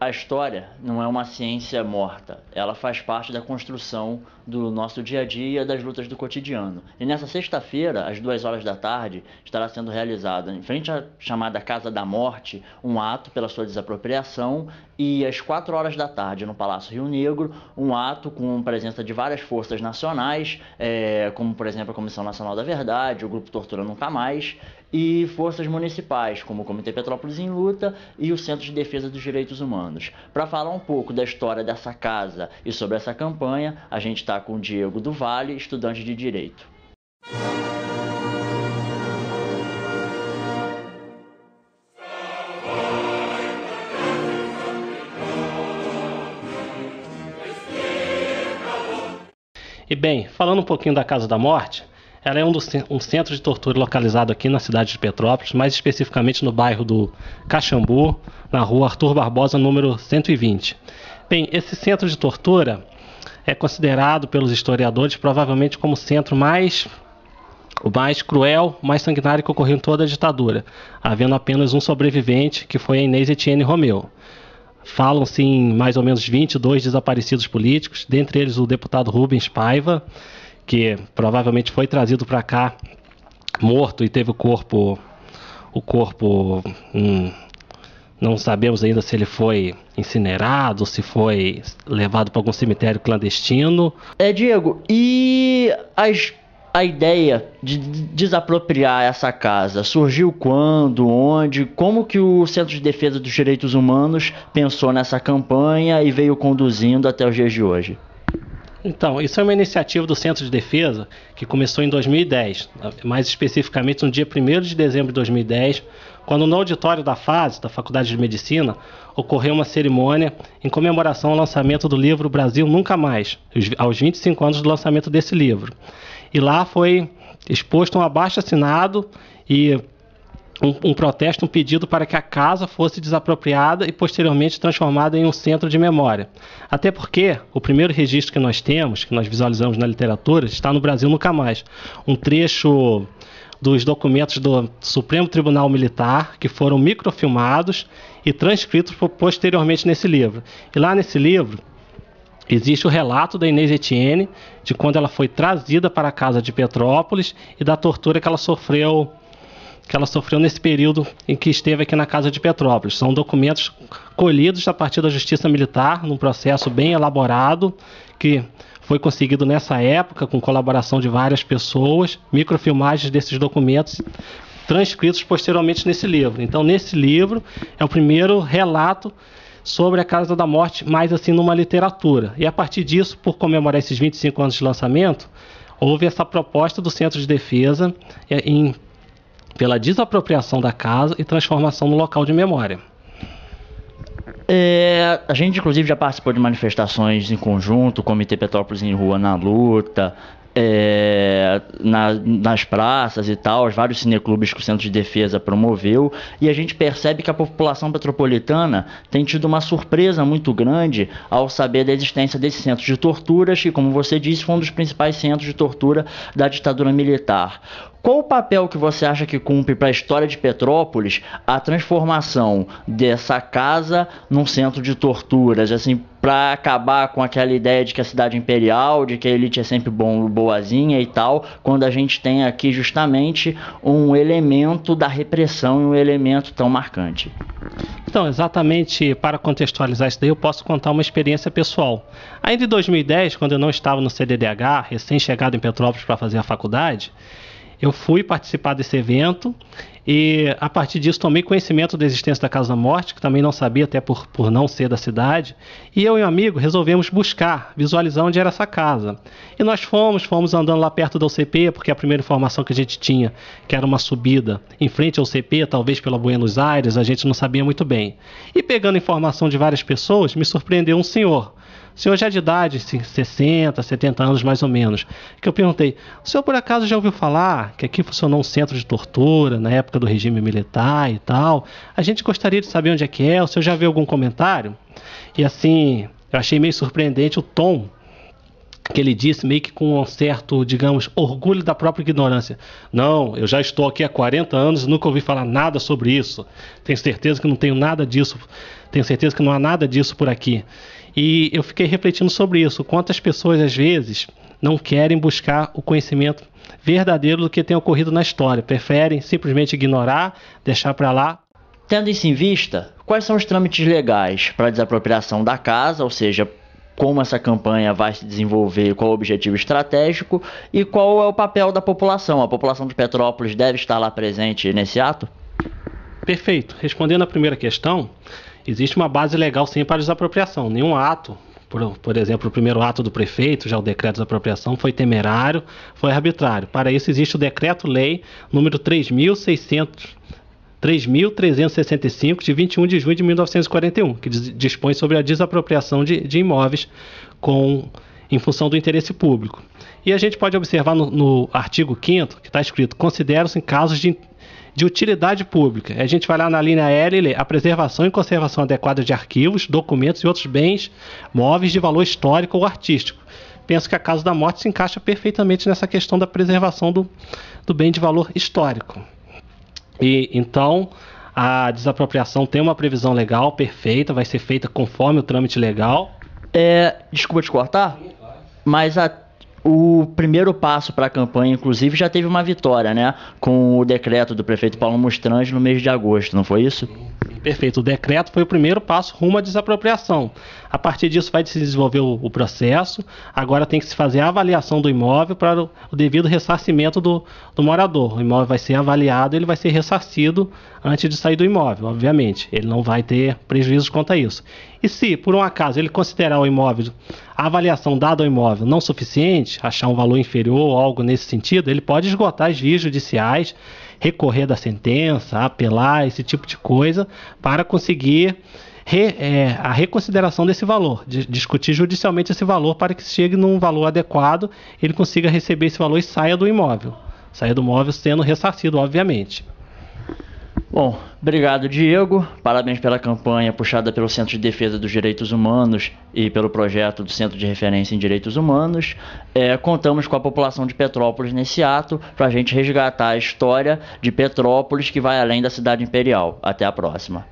A história não é uma ciência morta, ela faz parte da construção do nosso dia a dia, das lutas do cotidiano. E nessa sexta-feira, às 2 horas da tarde, estará sendo realizado, em frente à chamada Casa da Morte, um ato pela sua desapropriação, e às 4 horas da tarde, no Palácio Rio Negro, um ato com presença de várias forças nacionais, como por exemplo a Comissão Nacional da Verdade, o Grupo Tortura Nunca Mais, e forças municipais, como o Comitê Petrópolis em Luta e o Centro de Defesa dos Direitos Humanos. Para falar um pouco da história dessa casa e sobre essa campanha, a gente está com o Diego do Vale, estudante de Direito. E bem, falando um pouquinho da Casa da Morte, ela é um centro de tortura localizado aqui na cidade de Petrópolis, mais especificamente no bairro do Caxambu, na rua Arthur Barbosa, número 120. Bem, esse centro de tortura é considerado pelos historiadores provavelmente como o centro o mais cruel, mais sanguinário que ocorreu em toda a ditadura, havendo apenas um sobrevivente, que foi a Inês Etienne Romeu. Falam-se em mais ou menos 22 desaparecidos políticos, dentre eles o deputado Rubens Paiva, que provavelmente foi trazido para cá morto e teve o corpo não sabemos ainda se ele foi incinerado, se foi levado para algum cemitério clandestino. Diego, e a ideia de desapropriar essa casa surgiu quando, onde, como que o Centro de Defesa dos Direitos Humanos pensou nessa campanha e veio conduzindo até os dias de hoje? Então, isso é uma iniciativa do Centro de Defesa que começou em 2010, mais especificamente no dia 1º de dezembro de 2010, quando no auditório da FASE, da Faculdade de Medicina, ocorreu uma cerimônia em comemoração ao lançamento do livro Brasil Nunca Mais, aos 25 anos do lançamento desse livro. E lá foi exposto um abaixo-assinado e um protesto, um pedido para que a casa fosse desapropriada e posteriormente transformada em um centro de memória. Até porque o primeiro registro que nós temos, que nós visualizamos na literatura, está no Brasil Nunca Mais. Um trecho dos documentos do Supremo Tribunal Militar, que foram microfilmados e transcritos posteriormente nesse livro. E lá nesse livro existe o relato da Inês Etienne, de quando ela foi trazida para a casa de Petrópolis e da tortura que ela sofreu nesse período em que esteve aqui na casa de Petrópolis. São documentos colhidos a partir da Justiça Militar, num processo bem elaborado, que foi conseguido nessa época, com colaboração de várias pessoas, microfilmagens desses documentos, transcritos posteriormente nesse livro. Então, nesse livro, é o primeiro relato sobre a Casa da Morte, mais assim numa literatura. E a partir disso, por comemorar esses 25 anos de lançamento, houve essa proposta do Centro de Defesa pela desapropriação da casa e transformação no local de memória. A gente inclusive já participou de manifestações em conjunto, o Comitê Petrópolis em Rua na Luta, nas praças e tal, os vários cineclubes que o Centro de Defesa promoveu, e a gente percebe que a população petropolitana tem tido uma surpresa muito grande ao saber da existência desse centro de torturas, que, como você disse, foi um dos principais centros de tortura da ditadura militar. Qual o papel que você acha que cumpre para a história de Petrópolis a transformação dessa casa num centro de torturas, assim, para acabar com aquela ideia de que a cidade imperial, de que a elite é sempre boazinha e tal, quando a gente tem aqui justamente um elemento da repressão e um elemento tão marcante? Então, exatamente para contextualizar isso daí, eu posso contar uma experiência pessoal. Ainda em 2010, quando eu não estava no CDDH, recém-chegado em Petrópolis para fazer a faculdade, eu fui participar desse evento e, a partir disso, tomei conhecimento da existência da Casa da Morte, que também não sabia, até por não ser da cidade. E eu e um amigo resolvemos visualizar onde era essa casa. E nós fomos andando lá perto da UCP, porque a primeira informação que a gente tinha, que era uma subida em frente à UCP, talvez pela Buenos Aires, a gente não sabia muito bem. E pegando informação de várias pessoas, me surpreendeu um senhor já de idade, 60, 70 anos mais ou menos, que eu perguntei: o senhor por acaso já ouviu falar que aqui funcionou um centro de tortura na época do regime militar e tal? A gente gostaria de saber onde é, o senhor já viu algum comentário? E assim, eu achei meio surpreendente o tom que ele disse, meio que com um certo, digamos, orgulho da própria ignorância. Não, eu já estou aqui há 40 anos e nunca ouvi falar nada sobre isso. Tenho certeza que não tenho nada disso. tenho certeza que não há nada disso por aqui. E eu fiquei refletindo sobre isso, quantas pessoas às vezes não querem buscar o conhecimento verdadeiro do que tem ocorrido na história, preferem simplesmente ignorar, deixar para lá. Tendo isso em vista, quais são os trâmites legais para a desapropriação da casa, ou seja, como essa campanha vai se desenvolver, qual o objetivo estratégico e qual é o papel da população? A população de Petrópolis deve estar lá presente nesse ato? Perfeito. Respondendo à primeira questão, existe uma base legal sim para a desapropriação. Nenhum ato, por exemplo, o primeiro ato do prefeito, já o decreto de desapropriação, foi temerário, foi arbitrário. Para isso existe o decreto-lei número 3.365, de 21 de junho de 1941, que dispõe sobre a desapropriação de imóveis em função do interesse público. E a gente pode observar no artigo 5º, que está escrito: consideram-se casos de utilidade pública. A gente vai lá na linha L e lê: a preservação e conservação adequada de arquivos, documentos e outros bens móveis de valor histórico ou artístico. Penso que a Casa da Morte se encaixa perfeitamente nessa questão da preservação do bem de valor histórico. E então a desapropriação tem uma previsão legal perfeita, vai ser feita conforme o trâmite legal. Desculpa te cortar, mas o primeiro passo para a campanha, inclusive, já teve uma vitória, né? Com o decreto do prefeito Paulo Mostrange no mês de agosto, não foi isso? Perfeito. O decreto foi o primeiro passo rumo à desapropriação. A partir disso vai se desenvolver o processo. Agora tem que se fazer a avaliação do imóvel para o devido ressarcimento do morador. O imóvel vai ser avaliado, ele vai ser ressarcido antes de sair do imóvel, obviamente. Ele não vai ter prejuízos quanto a isso. E se, por um acaso, ele considerar o imóvel, a avaliação dada ao imóvel não suficiente, achar um valor inferior ou algo nesse sentido, ele pode esgotar as vias judiciais, recorrer da sentença, apelar, esse tipo de coisa, para conseguir a reconsideração desse valor, discutir judicialmente esse valor para que chegue num valor adequado, ele consiga receber esse valor e saia do imóvel. Saia do imóvel sendo ressarcido, obviamente. Bom, obrigado, Diego. Parabéns pela campanha puxada pelo Centro de Defesa dos Direitos Humanos e pelo projeto do Centro de Referência em Direitos Humanos. Contamos com a população de Petrópolis nesse ato para a gente resgatar a história de Petrópolis, que vai além da cidade imperial. Até a próxima.